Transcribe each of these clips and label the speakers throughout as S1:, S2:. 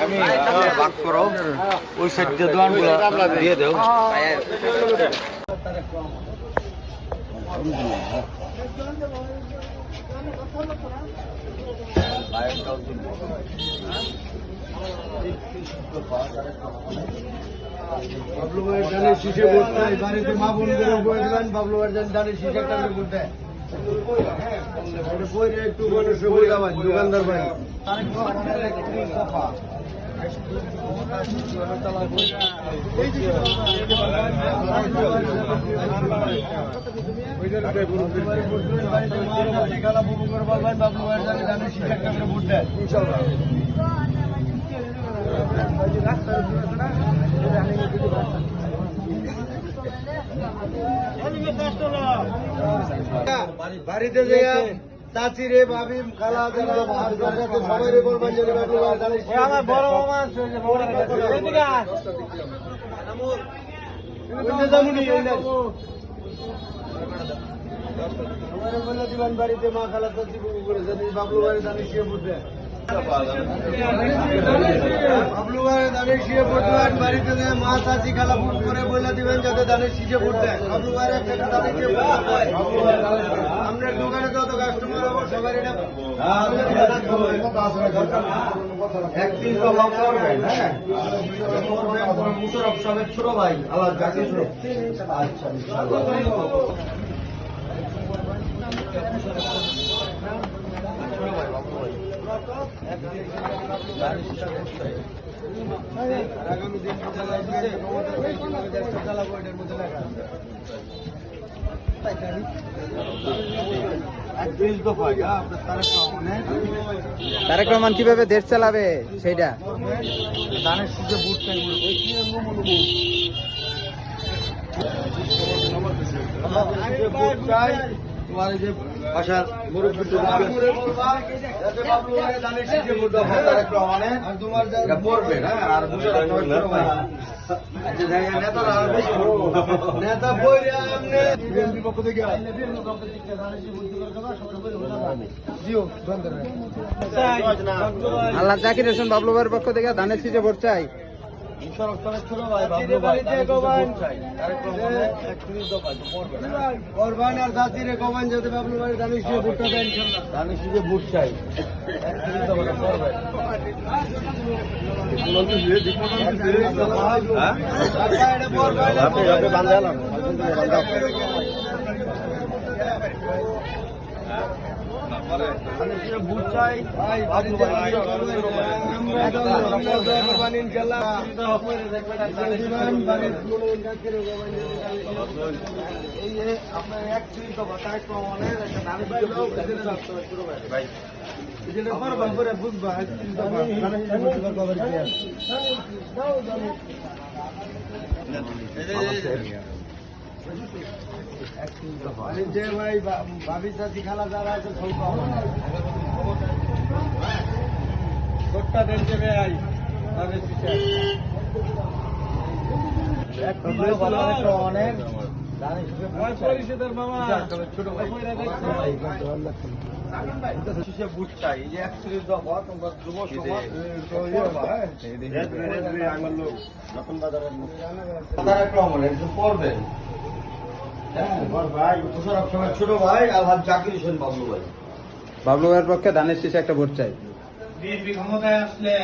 S1: আমি বাক করো ওই সাইড দিয়ে দোকানগুলো দিয়ে দেও।
S2: বাবলু ভাইয়ের ধানের শীষে ভোট চাই, বাড়িতে মা বোন করে বলে দিবেন বাবলু ভাইয়ের ধানের শীষে একটা ভোট দেয়। একটু মানুষ দোকানদার ভাই বাবলু ভাইয়ের ধানের শীষে একটা ভোট দেয়। বাড়িতে যে চাচি রে ভাবি খালা সবাই রে বলবেন যে আমার বড় মামা বলে দিবেন বাড়িতে মা খালা চাচি করেছে বাবলু ভাই দানি শিয়ে বুঝবে বাবলু ভাই দানি শিয়ে বুঝবেন বাড়িতে মা চাচি খালা ফুট করে বলে দিবেন যাতে দানের শিখে ফুটবে বাবলু ভাই একটা দানি শিয়ে আপনার দোকানে যত কাস্টমার হবো সবাই এটা একদিন তো লাভ করবেন। হ্যাঁ মুশারফ সাহেবের ছোট ভাই আলাদা জাকির। আচ্ছা আগামী দিন চালাবো এটার মধ্যে লেখা
S1: তারেক রহমান কিভাবে দেশ চালাবে সেইটা
S2: ধানের শীষে বুট চাই তোমার যে বাসার মুরব্বী আর তোমার পড়বে না আর নেতা পক্ষ থেকে
S1: আল্লাহ জাকির হোসেন বাবলু ভাইয়ের পক্ষ থেকে ধানের শীষে ভোট চাই।
S2: আর জাতিরে কমান যাতে বাবলু ভাই ধানের শীষে ভোটটা দেন ধানের শীষে ভোট চাই। বুট চাই বুঝবা যে ভাই ভাবি চাচি খালা যারা আছে ভোটটা দেন যে ভাই অনেক বুট চাই যে 31 দফা তোমরা যুব সমাজ নতুন বাজারের পড়বেন। ছোট ভাই আলহাজ জাকির হোসেন বাবলু ভাই
S1: বাবলু ভাইয়ের পক্ষে ধানের শীষে একটা ভোট চাই।
S2: ক্ষমতায় আসলে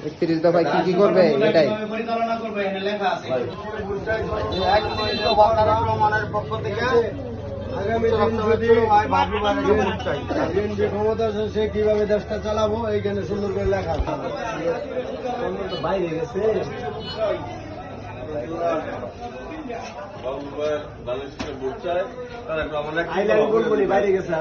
S1: 31 দফায় কি করবে এটাই
S2: পরিচালনা করবে এখানে লেখা আছে। পক্ষ থেকে আগামী যে ক্ষমতা আছে সে কিভাবে দেশটা চালাবো এইখানে সুন্দর করে লেখা আছে। বাইরে গেছে বাইরে গেছে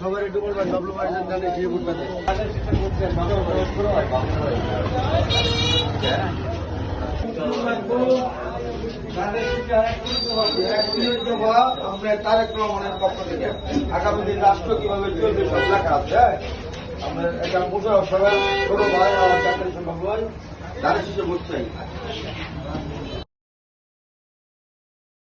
S2: সবার একটু বলবেন বাবলু ভাই ভোটটা দেন। আমরা তারেক রহমানের পক্ষ থেকে আগামী দিন রাষ্ট্র কিভাবে চলবে সব লেখা আছে। আমরা এটা সবাই ছোট ভাই আমার চাকরি সম্ভব হয় তাদের শিশু ভোট চাই।